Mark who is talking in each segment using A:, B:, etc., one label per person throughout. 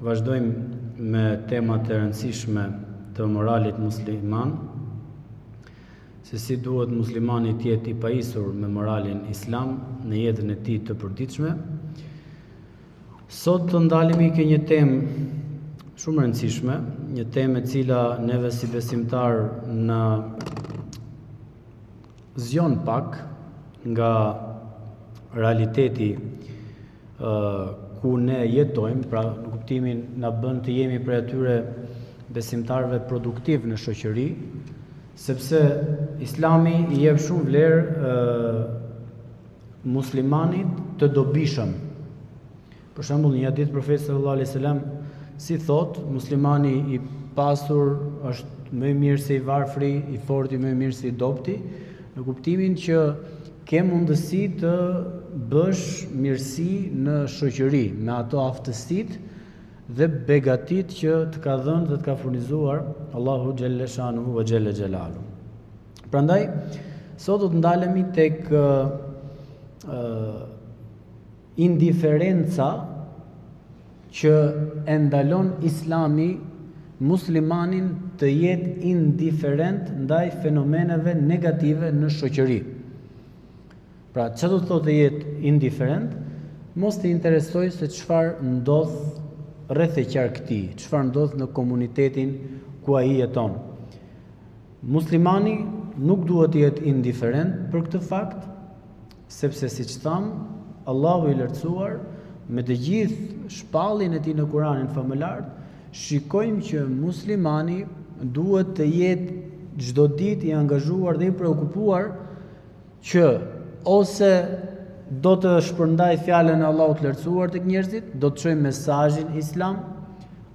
A: Vazhdojmë me temat e rëndësishme të moralit musliman, se si duhet muslimani të jetë i pajisur me moralin islam në jetën e tij të përditshme. Sot të ndalemi ke një temë shumë rëndësishme, një temë e cila neve si besimtar në zgjon pak nga realiteti ku ne jetojmë, pra në kuptimin na bën të jemi prej atyre besimtarëve produktiv në shoqëri, sepse Islami i jep shumë vlerë muslimanit të dobishëm. Për shembull, një hadith profeti sallallahu alaihi wasallam si thot, muslimani i pasur është më i mirë se i varfri, i fortë më i mirë se i dobti, në kuptimin që ke mundësi të bësh mirësi në shoqëri me ato aftësitë dhe begatit që të ka dhënë dhe të ka furnizuar Allahu xhelle shanuhu ve xhelle xhelalu. Prandaj sot do të ndalemi tek indiferenca që e ndalon Islami muslimanin të jetë indiferent ndaj fenomeneve negative në shoqëri. Pra, që do të thotë të jetë indiferent, mos të interesoj se çfarë ndodh rreth e qarkëtij, çfarë ndodh në komunitetin ku ai jeton. Muslimani nuk duhet të jetë indiferent për këtë fakt, sepse siç tham, Allahu i lartësuar me të gjithë shpalljen e tij në Kur'anin famëlar, shikojmë që muslimani duhet të jetë çdo ditë i angazhuar dhe i preokupuar që ose do të shpërndaj fjalën e Allahut të lartësuar tek njerëzit, do të çojë mesazhin islam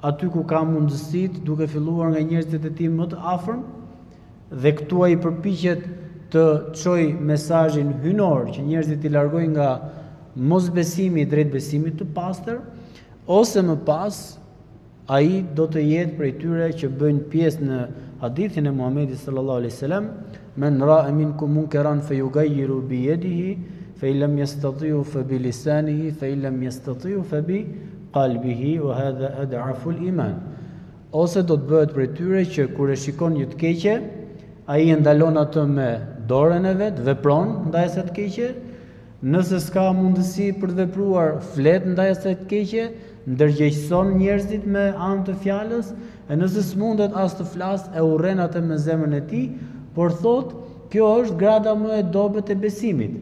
A: aty ku ka mundësitë, duke filluar nga njerëzit e tij më të afërm, dhe këtu ai përpiqet të çojë mesazhin hynor që njerëzit i largojnë nga mosbesimi drejt besimit të pastër, ose më pas ai do të jetë prej tyre që bëjnë pjesë në hadithin e Muhamedit sallallahu alaihi wasallam, men ra'a minkum munkaran fayughayyiru bi yadihi fa in lam yastati'u fa bi lisanihi fa in lam yastati'u fa bi qalbihi wa hadha ad'afu al-iman. Ose do të bëhet prej tyre që kur e shikon një të keqe, ai e ndalon atë me dorën e vet, vepron ndaj asaj të keqe. Nëse s'ka mundësi për të vepruar, flet ndaj asaj të keqe, ndërgjegjëson njerëzit me anë të fjalës, e nëse s'mundet as të flas, e urren atë me zemrën e tij, por thot, kjo është grada më e dobët e besimit.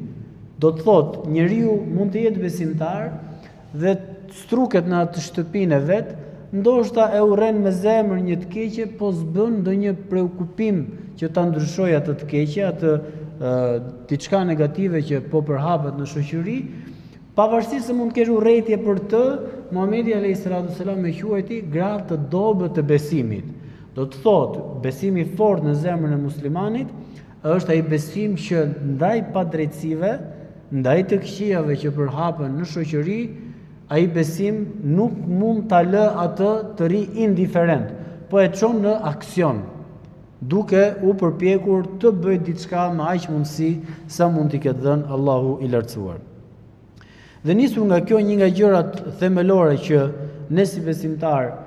A: Do të thot, njeriu mund të jetë besimtar dhe struket në atë shtëpinë e vet, ndoshta e urren me zemër një të keqe, po s'bën ndonjë preokupim që ta ndryshojë atë të keqe, atë diçka negative që po përhapet në shoqëri, pavarësisht se mund të kesh urrëtie për të, Muhamedi alayhi salatu sallam e quajti gradë të dobët të besimit. Do të thotë, besimi i fortë në zemrën e muslimanit është ai besim që ndaj padrejtësive, ndaj të këqijave që përhapen në shoqëri, ai besim nuk mund ta lë atë të ri indiferent, po e çon në aksion, duke u përpjekur të bëjë diçka me aq mundësi sa mund t'i ketë dhënë Allahu i lartësuar. Dhe nisur nga kjo, një nga gjërat themelore që ne si besimtar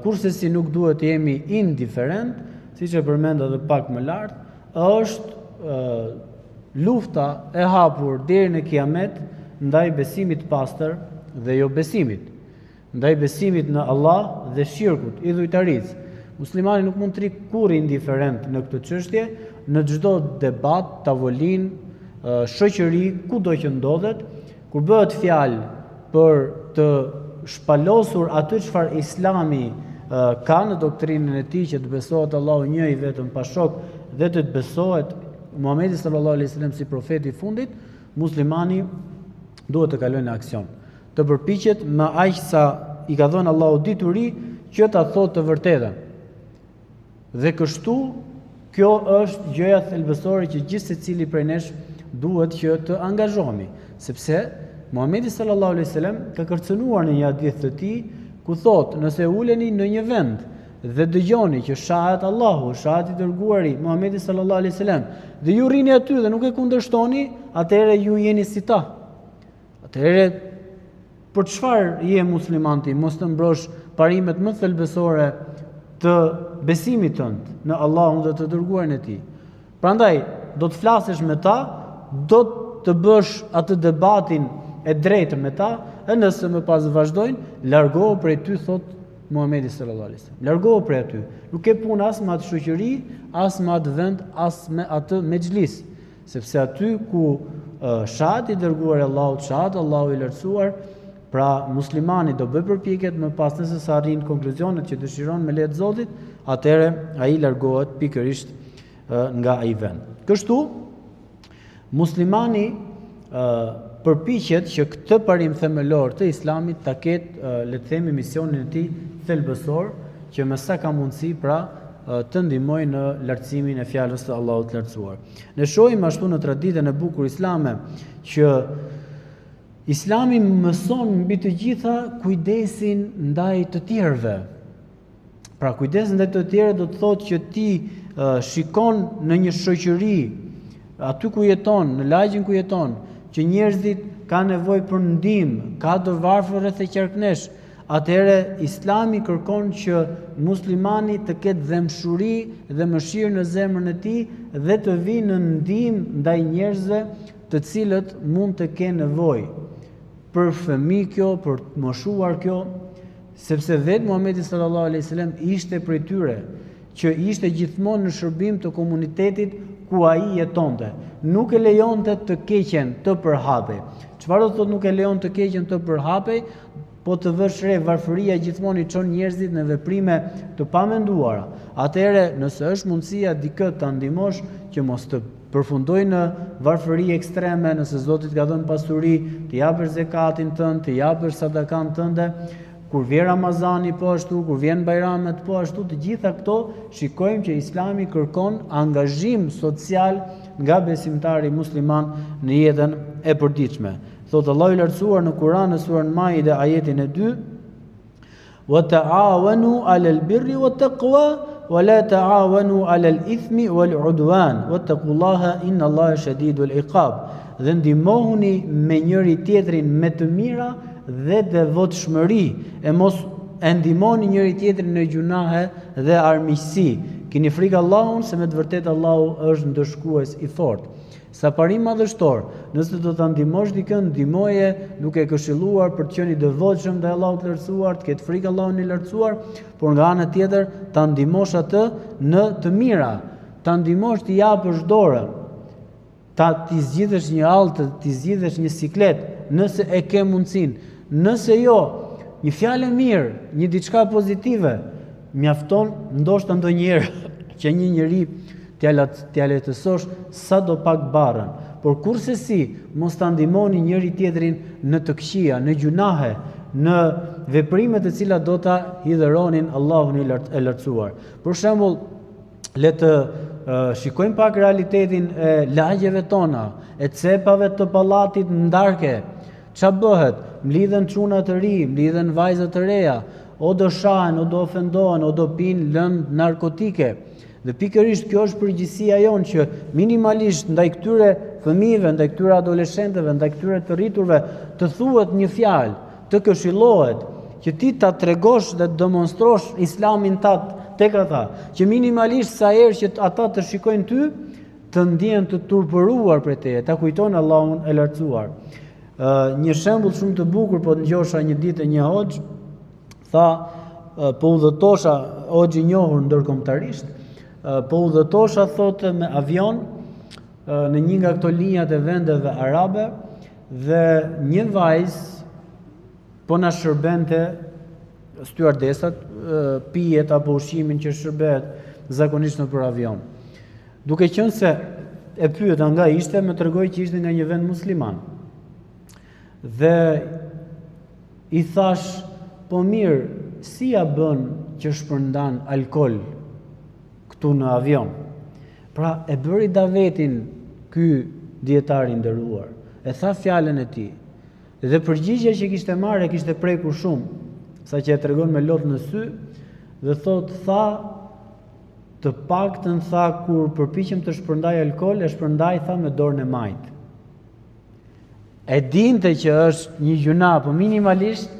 A: kurse si nuk duhet të jemi indiferent, siç e përmenda edhe pak më lart, është lufta e hapur deri në kiamet ndaj besimit të pastër dhe jo besimit, ndaj besimit në Allah dhe shirkut, idhujtarisë. Muslimani nuk mund të rri kurrë indiferent në këtë çështje, në çdo debat, tavolinë, shoqëri, kudo që ndodhet, kur bëhet fjalë për të shpalosur atë çfarë Islami ka në doktrinën e tij, që të besohet Allahu një i vetëm pa shok dhe të besohet Muhamedi sallallahu alaihi wasallam si profeti i fundit, muslimani duhet të kalojë në aksion, të përpiqet me aq sa i ka dhënë Allahu dituri që ta thotë të vërtetën. Dhe kështu, kjo është gjëja thelbësore që gjithë secili prej nesh duhet që të angazhohemi, sepse Muhamedi sallallahu alaihi wasallam ka kërcënuar në një hadith të tij ku thotë, nëse uleni në një vend dhe dëgjoni që shahet Allahu, shahet i dërguari Muhamedi sallallahu alaihi wasallam, dhe ju rrini aty dhe nuk e kundërshtoni, atëherë ju jeni si ta. Atëherë Për çfarë je musliman ti? Mos të mbrosh parimet më thelbësore të besimit tënd në Allahun dhe të dërguarin e tij. Prandaj do të flasësh me ta, do të bësh atë debatin e drejtë me ta, e nëse më pas vazhdojnë, largohu prej ty, thot Muhamedi sallallahu alaihi wasallam. Largohu prej aty. Nuk e punë as me atë shoqëri, as me atë vend, as me atë mexhlis, sepse aty ku shahat i dërguar e Allahut, shahat Allahu i lartësuar, pra muslimani do bëj përpjekjet më pas nëse sa arrin konkluzionet që dëshiron me lehtë Zotit, atëherë ai largohet pikërisht nga ai vend. Kështu muslimani përpiqet që këtë parim themelor të Islamit ta ketë, le të themi, misionin e tij thelbësor, që me sa ka mundësi pra të ndihmojë në lartësimin e fjalës së Allahut të lartësuar. Ne shohim ashtu në traditën e bukur islame që Islami mëson mbi të gjitha kujdesin ndaj të tjerëve. Pra kujdesi ndaj të tjerëve do të thotë që ti shikon në një shoqëri, aty ku jeton, në lagjin ku jeton, që njerëzit kanë nevojë për ndihmë, ka të varfër rreth e qarknesh, atëherë Islami kërkon që muslimani të ketë dëmshuri dhe mëshirë në zemrën e tij dhe të vinë në ndihmë ndaj njerëzve të cilët mund të kenë nevojë. Për fëmijë kjo, për të moshuar kjo, sepse vetë Muhamedi sallallahu alaihi wasallam ishte prej tyre që ishte gjithmonë në shërbim të komunitetit ku ai jetonte. Nuk e lejonte të keqen të përhapej. Çfarë do të thotë nuk e lejon të keqen të përhapej? Po të vësh re, varfëria gjithmonë i çon njerëzit në veprime të pamenduara. Atëherë, nëse është mundësia dikë ta ndihmosh që mos të përfundoj në varfëri ekstreme, nëse Zoti të ka dhënë pasuri, të japësh zekatin tënd, të japësh sadakan tënde, kur vjen Ramazani po ashtu, kur vjen Bajramet po ashtu, të gjitha këto shikojmë që Islami kërkon angazhim social nga besimtari musliman në jetën e përditshme. Thotë Allahu i lartësuar në Kur'an në surën Maide ajetin e 2: "Wa ta'awanu 'alal birri wat taqwa wa la ta'awanu 'alal ithmi wal 'udwan wattaqullaha innallaha shadidul iqab." Dhe ndihmohuni me njëri tjetrin me të mira dhe devotshmëri, e mos e ndihmoni njëri tjetrin në gjunahe dhe armiqësi. Keni frikë Allahun, se me të vërtetë Allahu është ndëshkues i fortë. Sa parim madhështor, nëse do ta ndihmosh dikën, ndihmoje duke këshilluar për të qenë i devotshëm ndaj Allahut të lartësuar, të ketë frikë Allahun i lartësuar, por nga ana tjetër ta ndihmosh atë në të mira, ta ndihmosh të japësh dorë, ti zgjidhësh një altë, ti zgjidhësh një siklet, nëse e ke mundësinë. Nëse jo, një fjalë mirë, një diçka pozitive, mjafton ndoshta ndonjëherë që një njeri t'ja lehtësosh sa do pak barën, por kurse si mos ta ndihmoni njëri tjetrin në të këqija, në gjunahe, në veprime të cilat do ta hidhëronin Allahun e lartësuar. Për shembull, le të shikojmë pak realitetin e lagjeve tona, e cepave të pallatit ndarke. Ç'a bëhet? Mlidhen çuna të ri, mlidhen vajza të reja, o do shahen, o do ofendohen, o do pinë lëndë narkotike. Dhe pikërisht kjo është përgjegjësia jonë që minimalisht ndaj këtyre fëmijëve, ndaj këtyre adoleshentëve, ndaj këtyre të rriturve të thuhet një fjalë, të këshillohet, që ti ta tregosh dhe të demonstrosh Islamin tek ata, që minimalisht sa herë që ata të shikojnë ty, të ndjehen të turpëruar prej teje, ta kujtojnë Allahun e lartësuar. Një shembull shumë të bukur, po ngjosha një ditë një hoxh, tha, po udhëtosha, hoxh i njohur ndërkombëtarisht, po udhëtosha, thotë, me avion në një nga këto linjat e vendeve arabe dhe një vajzë po na shërbente styardesat pijet apo ushqimin që shërbehet zakonisht nëpër avion. Duke qenë se e pyeta nga ishte, më tregoi që ishte nga një vend musliman. Dhe i thash, po mirë, si ja bën që shpërndan alkol këtu në avion? Pra e bëri davetin ky dietari nderuar, e tha fjalën e tij. Dhe përgjigjja që kishte marrë kishte prekur shumë, saqë e tregon me lot në sy dhe tha, të paktën tha, kur përpiqem të shpërndaj alkol, e shpërndaj, tha, me dorën e majtë. e dinte që është një gjuna, po minimalisht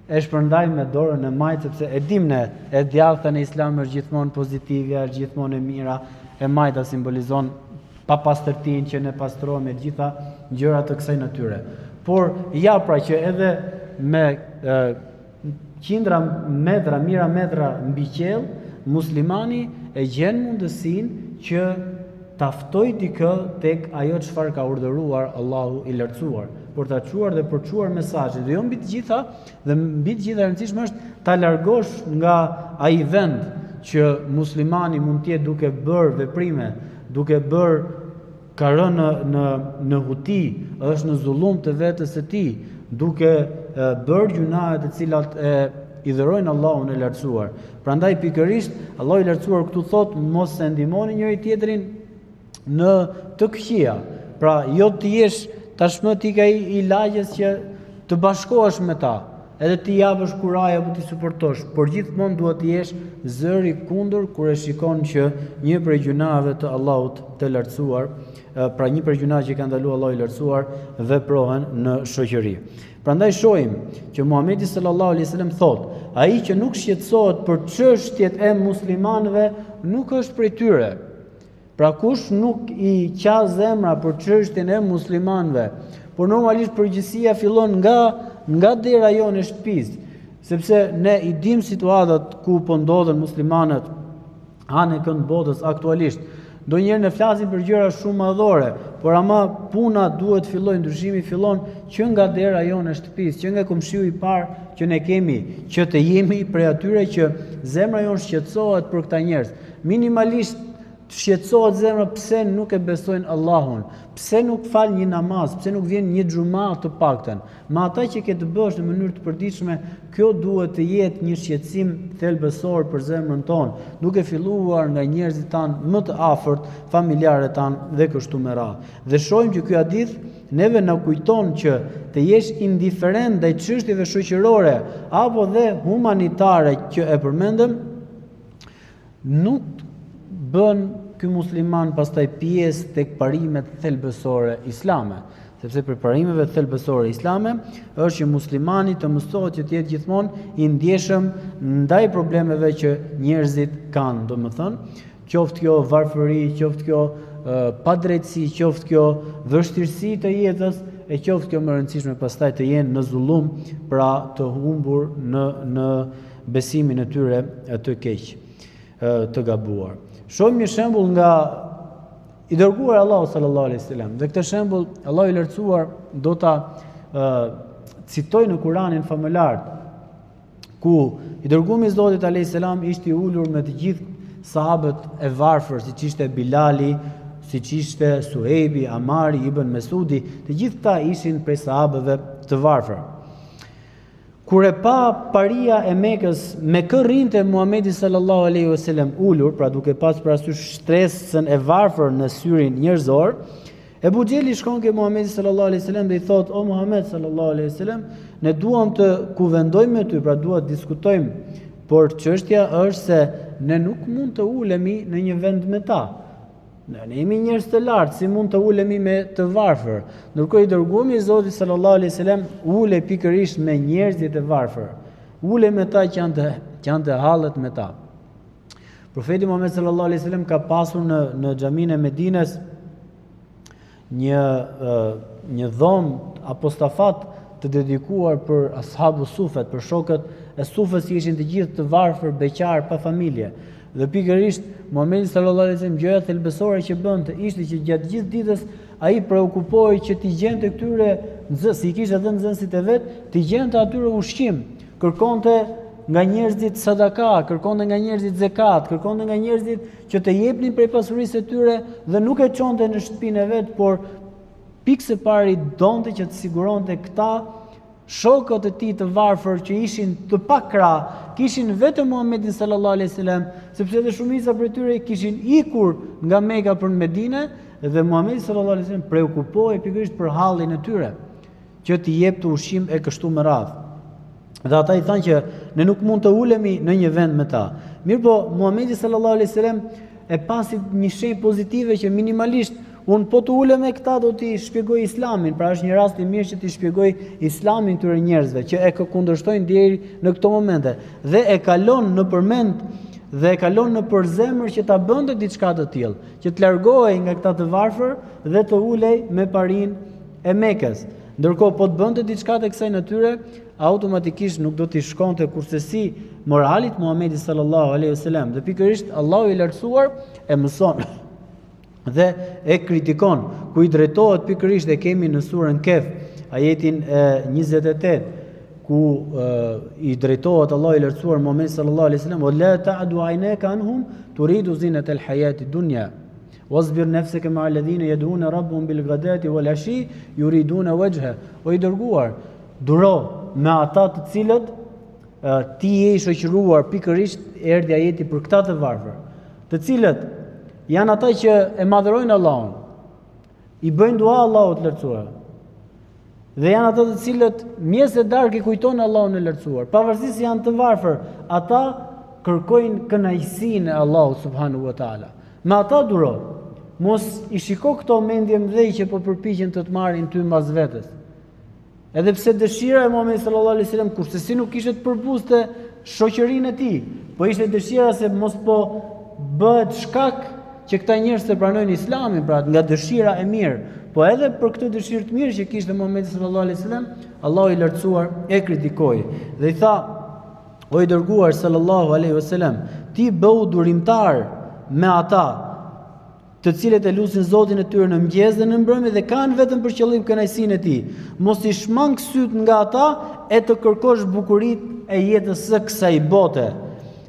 A: e shpërndaj me dorën e majtë, sepse e dim ne, e djathta në Islam është gjithmonë pozitive, është gjithmonë e mira, e majta simbolizon pa pastërtin që ne pastrohemi me gjitha gjërat të kësaj natyre. Por ja pra që edhe me qindra metra, mira metra mbi qell, muslimani e gjen mundësinë që taftoj dikë tek ajo çfarë ka urdhëruar Allahu i lartësuar, për ta çuar dhe për çuar mesazhin. Dhe jo mbi të gjitha, dhe mbi të gjitha e rëndësishme është ta largosh nga ai vend që muslimani mund të jetë duke bërë veprime, duke bërë ka rënë në huti, është në zullum të vetës së tij, duke bërë gjunahe të cilat e idhërojnë Allahun e lartësuar. Prandaj pikërisht Allahu i lartësuar këtu thot mos e ndihmoni njëri tjetrin në të këqija. Pra jo të jesh tashmë ti ka i lagjes që të bashkohesh me ta, edhe ti japësh kuraj apo ti suportosh, por gjithmonë duhet të jesh zëri kundër kur e shikon që një prej gjunave të Allahut të lartësuar, pra një prej gjunave që ka ndaluar Allahu i lartësuar, veprohen në shoqëri. Prandaj shohim që Muhamedi sallallahu alaihi wasallam thot, ai që nuk shqetësohet për çështjet e muslimanëve nuk është prej tyre. Pra kush nuk i qa zemra për çështjen e muslimanëve, por normalisht përgjësia fillon nga dera jonë e shtëpisë, sepse ne i dim situatat ku po ndodhen muslimanët anë e kënd botës aktualisht. Ndonjëherë ne flasim për gjëra shumë madhore, por ama puna duhet filloj, ndryshimi fillon që nga dera jonë e shtëpisë, që nga komshiu i parë që ne kemi, që të jemi prej atyre që zemra jonë shqetësohet për këta njerëz. Minimalisht shqetësohet zemra pse nuk e besojnë Allahun, pse nuk fal një namaz, pse nuk vjen një xhuma të paktën. Me ata që ke të bësh në mënyrë të përditshme, kjo duhet të jetë një shqetësim thelbësor për zemrën tonë, duke filluar nga njerëzit tanë më të afërt, familjarët tanë dhe kështu me radhë. Dhe shohim që ky hadith neve na kujton që të jesh indiferent ndaj çështjeve shoqërore apo dhe humanitare që e përmendëm, nuk bën ky musliman pastaj pjesë tek parimet thelbësore islame, sepse për parimeve thelbësore islame është që muslimani të mësohet që të jetë gjithmonë i ndjeshëm ndaj problemeve që njerëzit kanë, domethënë, qoftë kjo varfëri, qoftë kjo padrejtësi, qoftë kjo vështirësi të jetës, e qoftë kjo më rëndësishme pastaj të jenë në zullum, pra të humbur në besimin e tyre të keq, të gabuar. Shohim një shembull nga i dërguar Allahu sallallahu alaihi wasallam. Dhe këtë shembull Allahu i lartësuar do ta citoj në Kur'anin famëlart, ku i dërguari i Zotit alaihi salam ishte i ulur me të gjithë sahabët e varfër, siç ishte Bilali, siç ishte Suhejbi, Amari, Ibn Mesudi, të gjithë ta ishin prej sahabëve të varfër. Kur e pa paria e Mekës me kë rrinte Muhamedi sallallahu alaihi wasallam ulur, pra duke pas parasysh shtresën e varfër në syrin njerëzor, Ebu Xheli shkon ke Muhamedi sallallahu alaihi wasallam dhe i thot: "O Muhammed sallallahu alaihi wasallam, ne duam të kuvendojmë me ty, pra dua të diskutojmë, por çështja është se ne nuk mund të ulemi në një vend me ta. Ne jemi njerëz të lartë, si mund të ulemi me të varfër?" Ndërkohë i dërguari i Zotit sallallahu alaihi wasallam ule pikërisht me njerëzit e varfër. Ule me ta që janë të hallet me ta. Profeti Muhammed sallallahu alaihi wasallam ka pasur në xhaminë e Medines një dhomë apostafat të dedikuar për ashabu sufet, për shokët e sufës që ishin të gjithë të varfër, beqar, pa familje. Dhe pikërisht Muhamedi sallallahu alaihi wasallam gjëja thelbësore që bënte ishte që gjatë gjithë ditës ai preokupohej që t'i gjente këtyre nxënës, si i kishte dhënë nxënësit e vet, t'i gjente atyre ushqim, kërkonte nga njerëzit sadaka, kërkonte nga njerëzit zekat, kërkonte nga njerëzit që të jepnin prej pasurisë së tyre dhe nuk e çonte në shtëpinë e vet, por pikë së pari donte që të siguronte këta shokët e tij të varfër që ishin të pakrah, kishin vetëm Muhamedit sallallahu alaihi wasallam, sepse edhe shumica prej tyre kishin ikur nga Mekka për në Medinë dhe Muhamedi sallallahu alaihi wasallam preokupohej pikërisht për hallin e tyre, që t'i jepte ushqim e kështu me radhë. Dhe ata i thanë që ne nuk mund të ulemi në një vend me ta. Mirëpo Muhamedi sallallahu alaihi wasallam e pasi një shenjë pozitive që minimalisht unë po të ulem me këta do t'i shpjegoj islamin, pra është një rast i mirë që t'i shpjegoj islamin këtyre njerëzve, që e kundërshtojnë deri në këto momente, dhe e kalon në përmend dhe e kalon në përzemër që ta bënte diçka të tillë, që të largohej nga këta të varfër dhe të ulej me parinë e Mekës. Ndërkohë po të bënte diçka të kësaj natyre, automatikisht nuk do t'i shkonte kursesi moralit Muhamedit sallallahu alaihi wasallam. Dhe pikërisht Allahu i lartësuar e mëson dhe e kritikon, ku i drejtohet pikërisht e kemi në surën Kehf, ajetin 28, ku i drejtohet Allahu i lartësuar Muhamedit sallallahu alaihi wasallam, "Wala ta'du 'aynaka anhum turidu zinata al-hayati dunya." Wasbir nafsaka ma'a alladhina yad'una rabbahum bil ghadati wal ashi yuriduna wajha. O i dërguar, duro me ata të cilët ti je i shoqëruar, pikërisht erdhi ajeti për këta të varfër, të cilët janë ata që e madhërojnë Allahun, i bëjnë dua Allahut të lartësuar, dhe janë ata të cilët mjes e darkë i kujtojnë Allahun e lartësuar, pavarësisht se janë të varfër, ata kërkojnë kënaqësinë e Allahut subhanahu wa taala. Me ata duro, mos i shiko këto mendje mëdhej që po përpiqen të marrin ty mbas vetes. Edhe pse dëshira e Muhamedit sallallahu alaihi wasallam kurse si nuk ishte të përpuste shoqërinë e tij, po ishte dëshira se mos po bëhet shkak që këta njerëz të pranojnë Islamin, pra nga dëshira e mirë, po edhe për këtë dëshirë të mirë që kishte Muhamedi sallallahu alaihi wasallam, Allahu i lartësuar e kritikoi dhe i tha: "O i dërguar sallallahu alaihi wasallam, ti bëu durimtar me ata të cilët e lutin Zotin e tyre në mëngjes dhe në mbrëmje dhe kanë vetëm për qëllim kënaqësinë e tij. Mos i shmang syt nga ata e të kërkosh bukuritë e jetës së kësaj bote.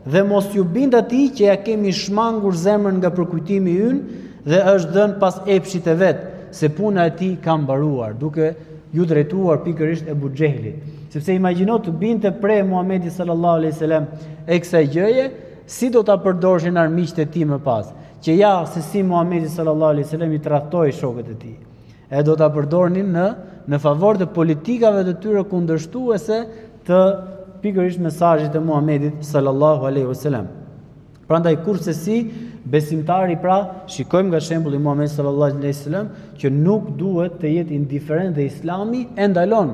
A: Dhe mos ju bind atij që ja kemi shmangur zemrën nga përkujtimi ynë dhe është dhënë pas epshit e vet, se puna e tij ka mbaruar", duke ju drejtuar pikërisht Ebu Xehlit. Sepse imagjino të binte pre Muhamedi sallallahu alaihi wasallam e kësaj gjëje, si do ta përdorshin armiqtë e tij më pas, që ja se si Muhamedi sallallahu alaihi wasallam i tradhtoi shokët e tij. E do ta përdornin në favor të politikave të tyre kundërshtuese të pikërisht mesazhit të Muhamedit sallallahu alaihi wasallam. Prandaj kurse si besimtari, pra shikojmë nga shembulli i Muhamedit sallallahu alaihi wasallam që nuk duhet të jetë indiferent, dhe Islami e ndalon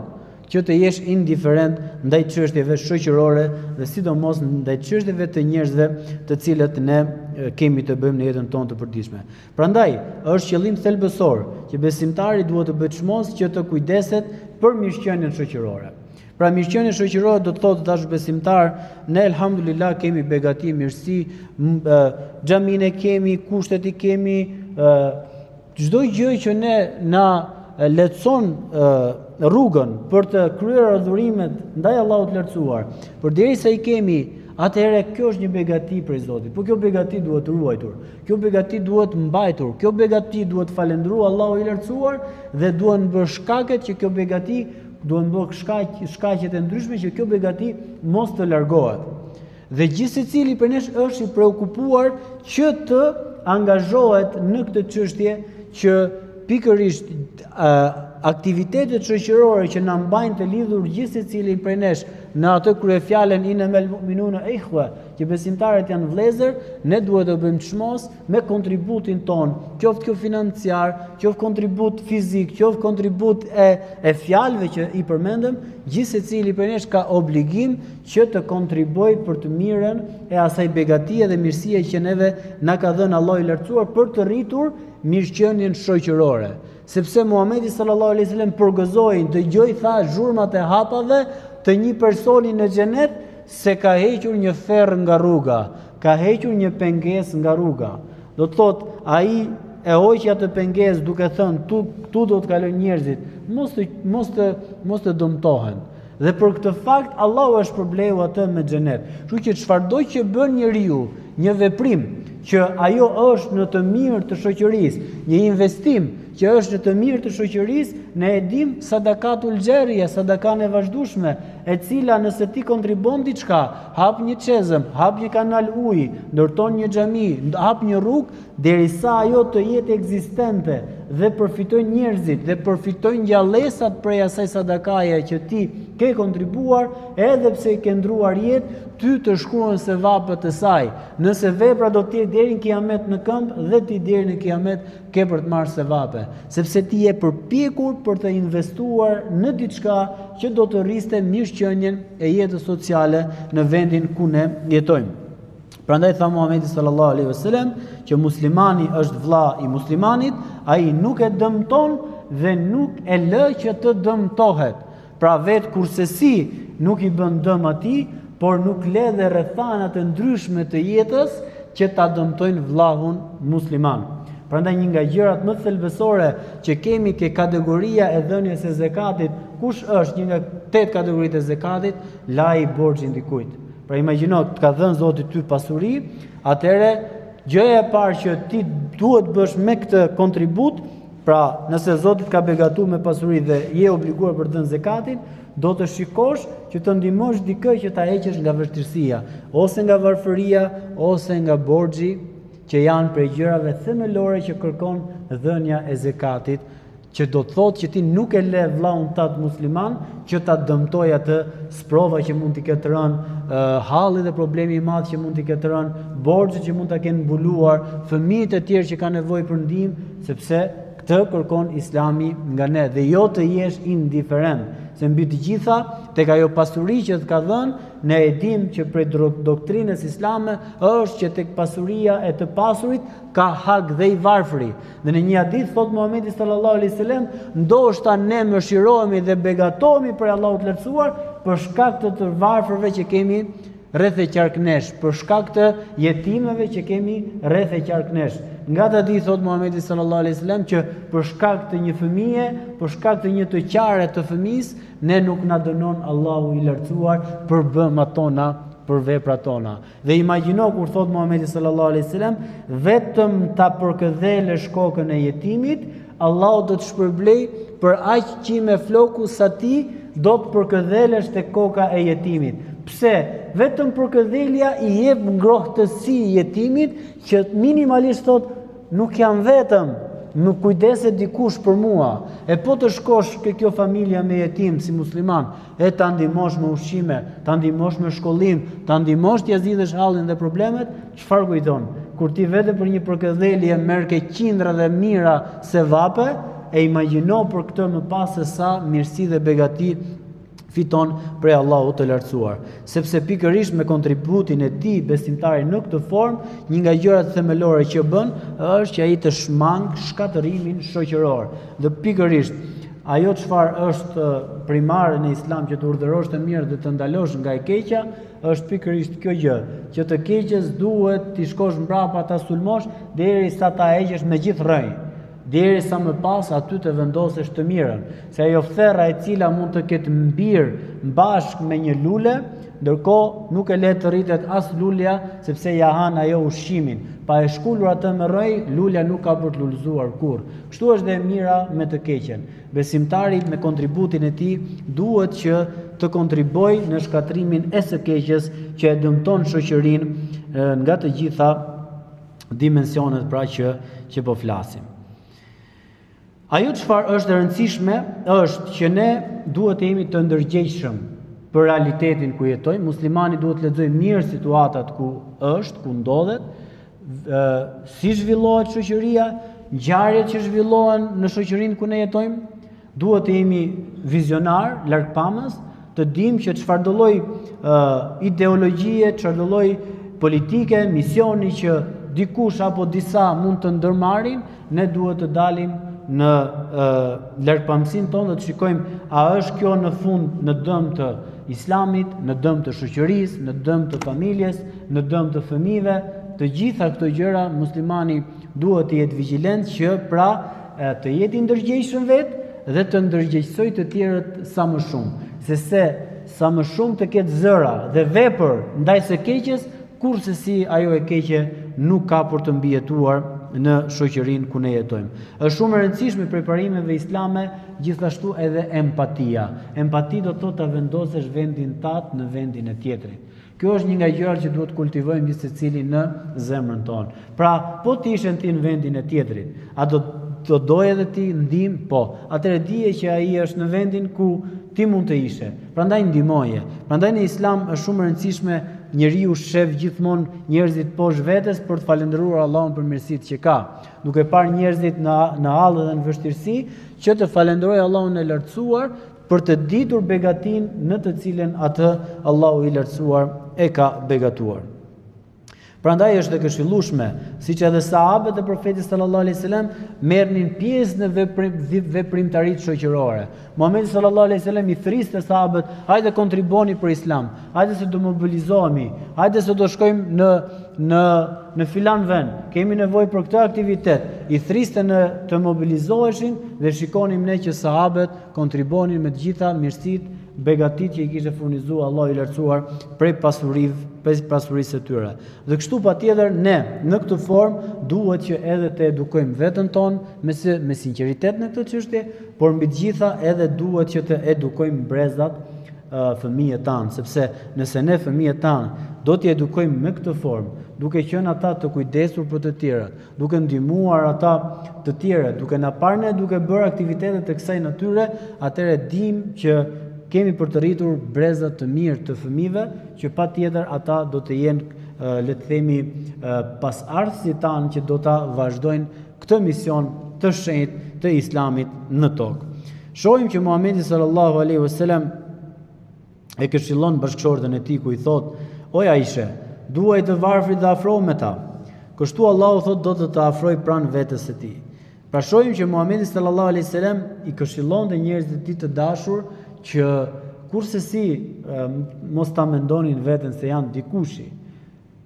A: që të jesh indiferent ndaj çështjeve shoqërore dhe sidomos ndaj çështjeve të njerëzve të cilët ne kemi të bëjmë në jetën tonë të përditshme. Prandaj është qëllim thelbësor që besimtari duhet të bëjë çmos që të kujdeset për mirëqenien shoqërore. Pra mirëqenia shoqërore do të thotë tash besimtar, ne elhamdulillah kemi begati, mirësi, xhamin e kemi, kushtet i kemi, çdo gjë që ne na lehtëson rrugën për të kryer adhurimet ndaj Allahut të lartësuar. Përderisa i kemi, atëherë kjo është një begati prej Zotit. Po kjo begati duhet ruajtur. Kjo begati duhet mbajtur. Kjo begati duhet falendëruar Allahu i lartësuar dhe duhet bërë shkaqet që kjo begati duhet bërë shkaqet e ndryshme që kjo begati mos të largohet. Dhe gjithë secili për nesh është i preokupuar që të angazhohet në këtë çështje që pikërisht aktivitetet shoqërore që na mbajnë të lidhur gjithë secili prej nesh në atë kryefjalën innamal mu'minuna ikhwa, që besimtarët janë vëllezër, ne duhet të bëjmë çmos me kontributin ton, qoftë kjo financiar, qoftë kontribut fizik, qoftë kontribut e fjalëve që i përmendëm, gjithë secili prej nesh ka obligim që të kontribojë për të mirën e asaj begatie dhe mirësie që neve na ka dhënë Allahu i lartësuar për të rritur mirëqenien shoqërore. Sepse Muhamedi sallallahu alaihi wasallam përgëzoi, dëgjoi tha zhurmat e hapave të një personi në xhenet se ka hequr një ferr nga rruga, ka hequr një pengesë nga rruga. Do të thotë ai e hoqi atë pengesë duke thënë tu do të kalojnë njerëzit, mos të dëmtohen. Dhe për këtë fakt Allahu është përbleu atë me xhenet. Kështu që çfarëdo që bën njeriu, një veprim që ajo është në të mirë të shoqërisë, një investim që është në të mirë të shoqërisë, ne e dim sadakatul xherrie, sadakan e vazhdueshme, e cila nëse ti kontribon diçka, hap një çezëm, hap një kanal uji, ndërton një xhami, hap një rrugë, derisa ajo të jetë ekzistente dhe përfitojnë njerëzit dhe përfitojnë gjallësat prej asaj sadakaje që ti ke kontribuar, edhe pse ke ndruar jetë, ty të shkruan sevapët e saj. Nëse vepra do të jetë deri në kiamet në këmbë dhe ti deri në kiamet ke për të marrë sevape, sepse ti je përpjekur për të investuar në diçka që do të rriste mirëqenien e jetës sociale në vendin ku ne jetojmë. Prandaj tha Muhamedi sallallahu alaihi wasallam që muslimani është vëlla i muslimanit, ai nuk e dëmton dhe nuk e lë që të dëmtohet. Pra vetë kursesi nuk i bën dëm atij, por nuk le dhe rrethanat e ndryshme të jetës që ta dëmtojnë vëllahun musliman. Prandaj një nga gjërat më thelbësore që kemi ke kategoria e dhënies së zakatit, kush është një nga 8 kategoritë e zakatit, laj borxhin dikujt. Pra imagjino, të ka dhënë Zoti ty pasuri, atëherë gjëja e parë që ti duhet bësh me këtë kontribut, pra nëse Zoti të ka begatuar me pasuri dhe je obliguar për të dhënë zakatin, do të shikosh që të ndihmosh dikë që ta heqësh nga vështirësia, ose nga varfëria, ose nga borxhi, që janë prej gjërave themelore që kërkon dhënia e zakatit, që do të thotë që ti nuk e le vllaun tat musliman që ta dëmtoj atë sprova që mund t'i ketë rënë, halli dhe problemi i madh që mund t'i ketë rënë, borxhet që mund ta kenë mbuluar, fëmijët e tjerë që kanë nevojë për ndihmë, sepse këtë kërkon Islami nga ne dhe jo të jesh indiferent, se mbi të gjitha tek ajo pasuri që të ka dhënë, ne e dim që prej doktrinës islame është që tek pasuria e të pasurit ka hak dhe i varfëri. Dhe në një hadith thot Muhamedi sallallahu alaihi wasallam, ndoshta ne mëshirohemi dhe begatohemi për Allahu të lartësuar për shkak të varfërve që kemi rreth e qarknesh, për shkak të jetimeve që kemi rreth e qarknesh. Nga të di, thot Muhamedi sallallahu alaihi wasallam, që për shkak të një fëmije, për shkak të një të qare të fëmis, ne nuk na dënon Allahu i lartësuar për bëmat tona, për veprat tona. Dhe imagjino kur thot Muhamedi sallallahu alaihi wasallam, vetëm ta përkëdhelesh kokën e jetimit, Allahu do të shpërblej për aq qime floku sa ti do të përkëdhelesh te koka e jetimit. Pse? Vetëm përkëdhelja i jep ngrohtësi jetimit që minimalisht thot nuk jam vetëm, nuk kujdeset dikush për mua. E po të shkosh ke kjo familja me jetim si musliman, e ta ndihmosh me ushqime, ta ndihmosh me shkollim, ta ndihmosh t'ia zgjidhësh hallin dhe problemet, çfarë kujton? Kur ti vete për një përkëdhelje merr ke qindra dhe mira sevape, e imagjino për këtë më pas se sa mirësi dhe begati fiton prej Allahut të lartësuar. Sepse pikërisht me kontributin e tij besimtari në këtë formë, një nga gjërat themelore që bën është që ai të shmang shkatërimin shoqëror. Dhe pikërisht ajo çfarë është primare në Islam që të urdhërosh të mirë dhe të ndalosh nga e keqja, është pikërisht kjo gjë, që të keqes duhet t'i shkosh mbrapa ta sulmosh derisa ta heqësh me gjithë rrënjë, derisa më pas aty të vendosesh të mirën, se ajo therra e cila mund të ketë mbir bashkë me një lule, ndërkohë nuk e le të rritet as lulja, sepse ja han ajo ushqimin. Pa e shkullur atë me rrëj, lulja nuk ka për të lulëzuar kurrë. Kështu është dhe e mira me të keqen. Besimtari me kontributin e tij duhet që të kontribojë në shkatrimin e së keqes që e dëmton shoqërinë nga të gjitha dimensionet pra që po flasim. Ajo çfarë është e rëndësishme është që ne duhet të jemi të ndërgjegjshëm për realitetin ku jetojmë. Muslimani duhet të lexojë mirë situatat ku është, ku ndodhet, si zhvillohet shoqëria, ngjarjet që zhvillohen në shoqërinë ku ne jetojmë. Duhet të jemi vizionar, largpamës, të dimë që çfarë do lloj ideologjie, çfarë do lloj politike, misioni që dikush apo disa mund të ndërmarrin, ne duhet të dalim në largpamësinë tonë dhe të shikojmë a është kjo në fund në dëm të Islamit, në dëm të shoqërisë, në dëm të familjes, në dëm të fëmijëve. Të gjitha këto gjëra muslimani duhet të jetë vigjilent që pra të jetë i ndërgjegjshëm vetë dhe të ndërgjegjësojë të tjerët sa më shumë, se sa më shumë të ketë zëra dhe vepër ndaj së keqes, kurse si ajo e keqe nuk ka për të mbijetuar në shoqërinë ku ne jetojmë. Është shumë e rëndësishme prej parimeve islame gjithashtu edhe empatia. Empati do të thotë ta vendosesh vendin tat në vendin e tjetrit. Kjo është një nga gjërat që duhet kultivojmë gjithë secili në zemrën tonë. Pra, po të ishen ti në vendin e tjetrit, a do të doje dhe ti ndihmë, po. Atëherë dije që ai është në vendin ku ti mund të ishe. Prandaj ndihmoje. Prandaj në Islam është shumë e rëndësishme njeriu shef gjithmonë njerëzit poshtë vetes për të falendëruar Allahun për mirësitë që ka, duke parë njerëzit në hall dhe në vështirësi që të falenderojë Allahun e lartësuar për të ditur begatinë në të cilën atë Allahu i lartësuar e ka begatuar. Prandaj është e këshillueshme, siç edhe sahabët e profetit sallallahu alaihi wasallam merrnin pjesë në veprimtaritë shoqërore. Muhamedi sallallahu alaihi wasallam i thriste sahabët, hajde kontriboni për Islam, hajde se do mobilizohemi, hajde se do shkojmë në filan vend, kemi nevojë për këtë aktivitet. I thriste në të mobilizoheshin dhe shikonim ne që sahabët kontribonin me të gjitha mirësitë, begatit që i kishte furnizuar Allahu i lartësuar prej pasurisë së tyre. Dhe kështu patjetër ne në këtë formë duhet që edhe të edukojmë veten tonë me sinqeritet në këtë çështje, por mbi të gjitha edhe duhet që të edukojmë brezat, fëmijët tanë, sepse nëse ne fëmijët tanë do t'i edukojmë me këtë formë, duke qenë ata të kujdesur për të tjerët, duke ndihmuar ata të tjerët, duke na parë ne duke bërë aktivitete të kësaj natyre, atëherë dimë që kemi për të rritur brezat të mirë të fëmijëve, që patjetër ata do të jenë, le të themi, pasardhësit tanë që do ta vazhdojnë këtë mision të shenjtë të Islamit në tokë. Shohim që Muhamedi sallallahu alaihi wasallam e këshillon bashkëshortën e tij ku i thot: "O Aisha, duaj të varfrit dhe afro me ta. Kështu Allahu thot do të të afroj pranë vetes së tij." Pra shohim që Muhamedi sallallahu alaihi wasallam i këshillonte njerëzit e tij të dashur që kurse si mos ta mendonin veten se janë dikushi,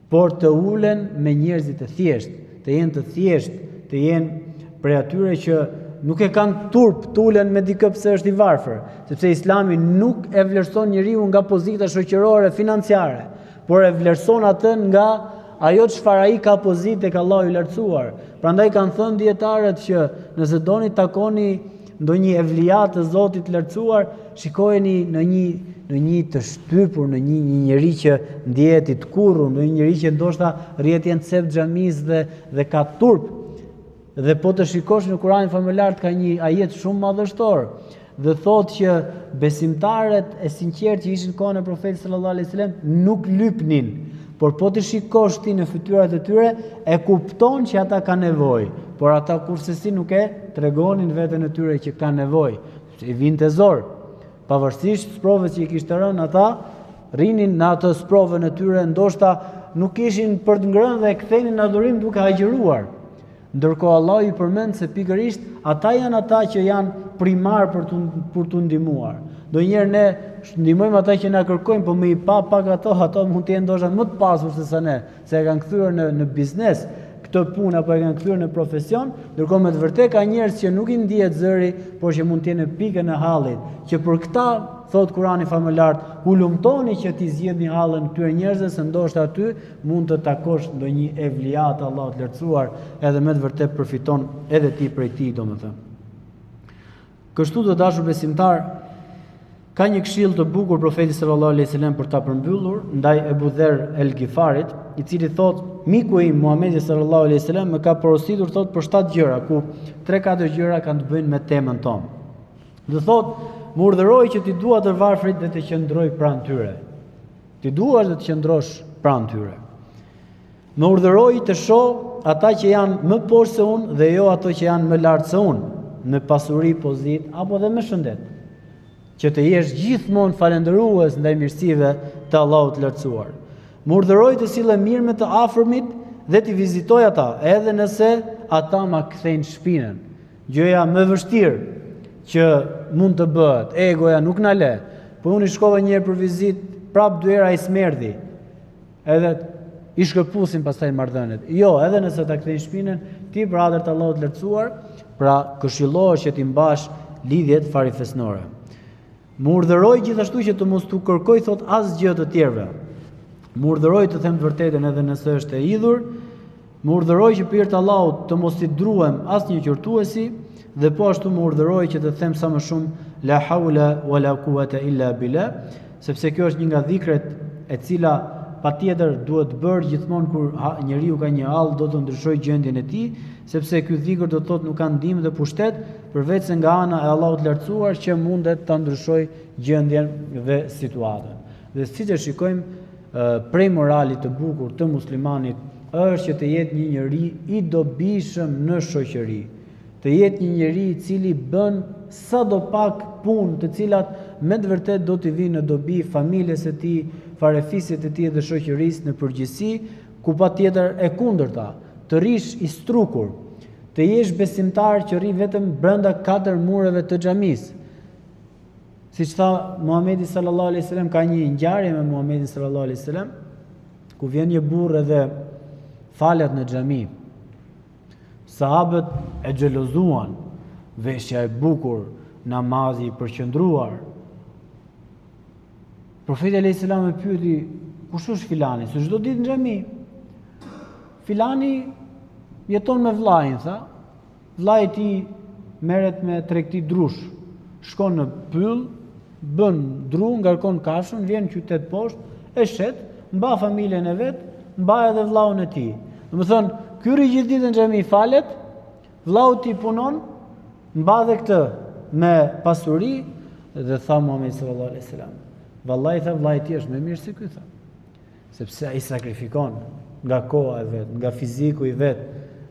A: por të ulen me njerëzit e thjeshtë, të thjeshtë, të jenë prej atyre që nuk e kanë turp të ulen me dikë pse është i varfër, sepse Islami nuk e vlerëson njeriu nga pozita shoqërore financiare, por e vlerëson atë nga ajo çfarë ai ka pozitë tek Allahu i lartësuar. Prandaj kanë thënë dietarët që nëse doni takoni ndonjë evlia të Zotit lartësuar, shikojeni në një të shtypur, në një njeri që ndihet i tkurrur, në një njeri që ndoshta rrihet në cep xhamis dhe ka turp. Dhe po të shikosh në Kur'anin famullar ka një ajet shumë madhështor dhe thotë që besimtarët e sinqertë që ishin në kohën e Profetit sallallahu alaihi wasallam nuk lypnin, por po të shikosh ti në fytyrat e tyre e kupton që ata kanë nevojë, por ata kursesi nuk e tregonin veten e tyre që kanë nevojë, i vinte zor. Pavarësisht sprovës që i kishte rënë, ata rinin në atë sprovën e tyre, ndoshta nuk ishin për të ngrënë dhe e kthenin në adhurim duke agjëruar. Ndërkohë Allahu i përmend se pikërisht ata janë ata që janë primar për të ndihmuar. Ndonjëherë ne ndihmojmë ata që na kërkojnë, por më i pak ato mund të jenë ndoshta më të pasur se sa ne, se e kanë kthyer në biznes këtë punë apo e kanë kthyer në profesion, ndërkohë me të vërtetë ka njerëz që nuk i ndihet zëri, por që mund të jenë pikën e hallit, që për këtë thot Kurani famullar, u lumtoni që t'i zgjidhni hallën këtyre njerëzve, se ndoshta aty mund të takosh ndonjë evlia të Allahut të lartësuar, edhe me të vërtetë përfiton edhe ti prej tij, domethënë. Kështu të dashur besimtar, ka një këshill të bukur profeti sallallahu alaihi wasallam për ta përmbyllur ndaj Ebu Dher el-Gifarit, i cili thot: "Miku im Muhamedi sallallahu alaihi wasallam më ka porositur thot për 7 gjëra, ku 3-4 gjëra kanë të bëjnë me temën tonë. Dhe thot: më urdhëroi që ti dua të varfrit dhe të qëndroj pranë tyre. Ti duash dhe të qëndrosh pranë tyre. Më urdhëroi të shoh ata që janë më poshtë se unë dhe jo ato që janë më lart se unë, në pasuri, pozitë apo dhe me shëndet. Që të jesh gjithmonë falendërues ndaj mirësive të Allahut të lartësuar. Më urdhëroi të sillem mirë me të afërmit dhe të vizitoj ata, edhe nëse ata ma kthejnë shpinën. Gjëja më vështirë që mund të bëhet, egoja nuk na le. Po unë i shkova një herë për vizitë, prap 2 hera ai smerdhi. Edhe i shkëpusin pastaj marrëdhëniet. Jo, edhe nëse ta kthejnë shpinën, ti për hadër të Allahut të lartësuar, pra këshillohesh që ti mbash lidhjet farifesnore. Më urdhëroi gjithashtu që të mos tu kërkoj thot asgjë të tjerëve. Më urdhëroi të them të vërtetën edhe nëse është e idhur. Më urdhëroi që për hir të Allahut të mos i druhem asnjë qortuesi dhe po ashtu më urdhëroi që të them sa më shumë la haula wala quwata illa billah, sepse kjo është një nga dhikret e cila patjetër duhet bërë gjithmonë kur njeriu ka një hall do të ndryshojë gjendjen e tij, sepse ky dhikr do të thotë nuk ka ndihmë dhe pushtet përveç se nga ana e Allahut lartësuar që mundet ta ndryshojë gjendjen dhe situatën. Dhe siç e shikojmë, prej moralit të bukur të muslimanit është që të jetë një njeri i dobishëm në shoqëri, të jetë një njeri i cili bën sadopak punë të cilat me të vërtet do t'i vinë në dobi familjes e tij, farefisit e tij dhe shoqërisë në përgjithësi, ku patjetër e kundërta, të rish i strukur, të jesh besimtar që rri vetëm brenda 4 mureve të xhamisë. Siç tha Muhamedi sallallahu alaihi wasallam, ka një ngjarje me Muhamedin sallallahu alaihi wasallam, ku vjen një burrë dhe falet në xhami. Sahabët e xhelozuan, veshja e bukur, namazi i përqendruar. Profeti alayhis salam e pyeti, kush është filani? Se çdo ditë në xhami. Filani jeton me vllajin, tha. Vllai i tij merret me tregti drush. Shkon në pyll, bën dru, ngarkon kafshën, vjen në qytet poshtë, e shet, mba familjen e vet, mba edhe vllaun e tij. Domethënë, ky rri gjithë ditën në xhami falet, vllau i tij punon, mba dhe këtë me pasuri, dhe tha Muhamedi sallallahu alaihi wasallam, vallahi tha vllai i tij është më mirë se ky, tha. Sepse ai sakrifikon nga koha e vet, nga fiziku i vet,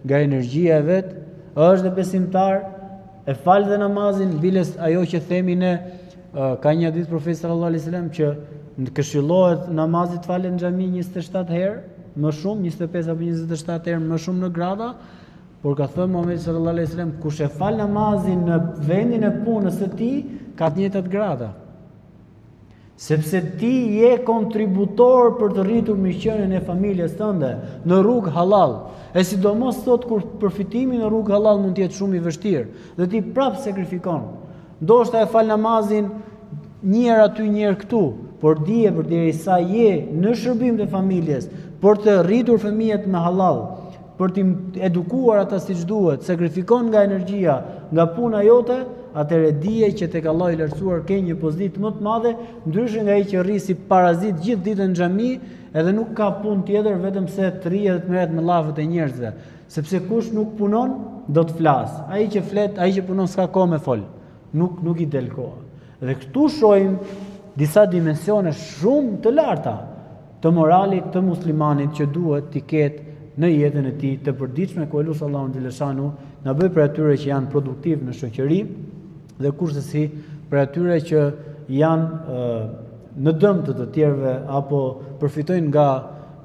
A: nga energjia e vet, është dhe besimtar, e fal dhe namazin, biles ajo që themi ne, ka një hadith profeti sallallahu alaihi wasallam që këshillohet namazi të falet në xhami 27 herë, më shumë 25 apo 27 herë më shumë në grada, por ka thënë Muhamedi sallallahu alaihi wasallam, kush e fal namazin në vendin e punës së tij, ka të njëjtat grada. Sepse ti je kontributor për të rritur mirëqenien e familjes tënde në rrugë halal. E sidomos sot kur përfitimi në rrugë halal mund të jetë shumë i vështirë dhe ti prapë sakrifikon. Ndoshta e fal namazin një herë aty, një herë këtu, por dije përderisa je në shërbim të familjes, për të rritur fëmijët me halal, për t'i edukuar ata siç duhet, sakrifikon nga energjia, nga puna jote, atëherë dije që tek Allahu i lartësuar ke një pozitë më të madhe, ndryshe nga ai që rri si parazit gjithë ditën në xhami, edhe nuk ka punë tjetër vetëm se të rrihet të merret me llavët e njerëzve, sepse kush nuk punon do të flas. Ai që flet, ai që punon s'ka kohë me fol. Nuk i del koha. Dhe këtu shohim disa dimensione shumë të larta të moralit të muslimanit që duhet t'i ketë në jetën e tij të përditshme, ku elus Allahun xhaleshanu na bëj për atyre që janë produktiv në shoqëri dhe kurse për atyre që janë në dëm të tjerëve apo përfitojnë nga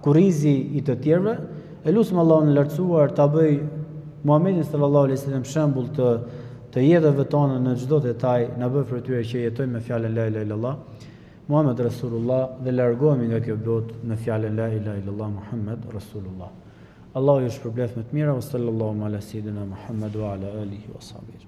A: kurrizi i të tjerëve, elusim Allahun e lartësuar ta bëj Muhamedit sallallahu alaihi wasallam shembull të jetëve tona në çdo detaj, na bëj për atyre që jetojnë me fjalën la ilaha illallah Muhammed Rasulullah dhe largohemi nga kjo botë në fjalën la ilaha illallah Muhammed Rasulullah. Allahu ju shpërblet me të mira, wa sallallahu ala sayyidina Muhammad wa ala alihi wa sahbihi.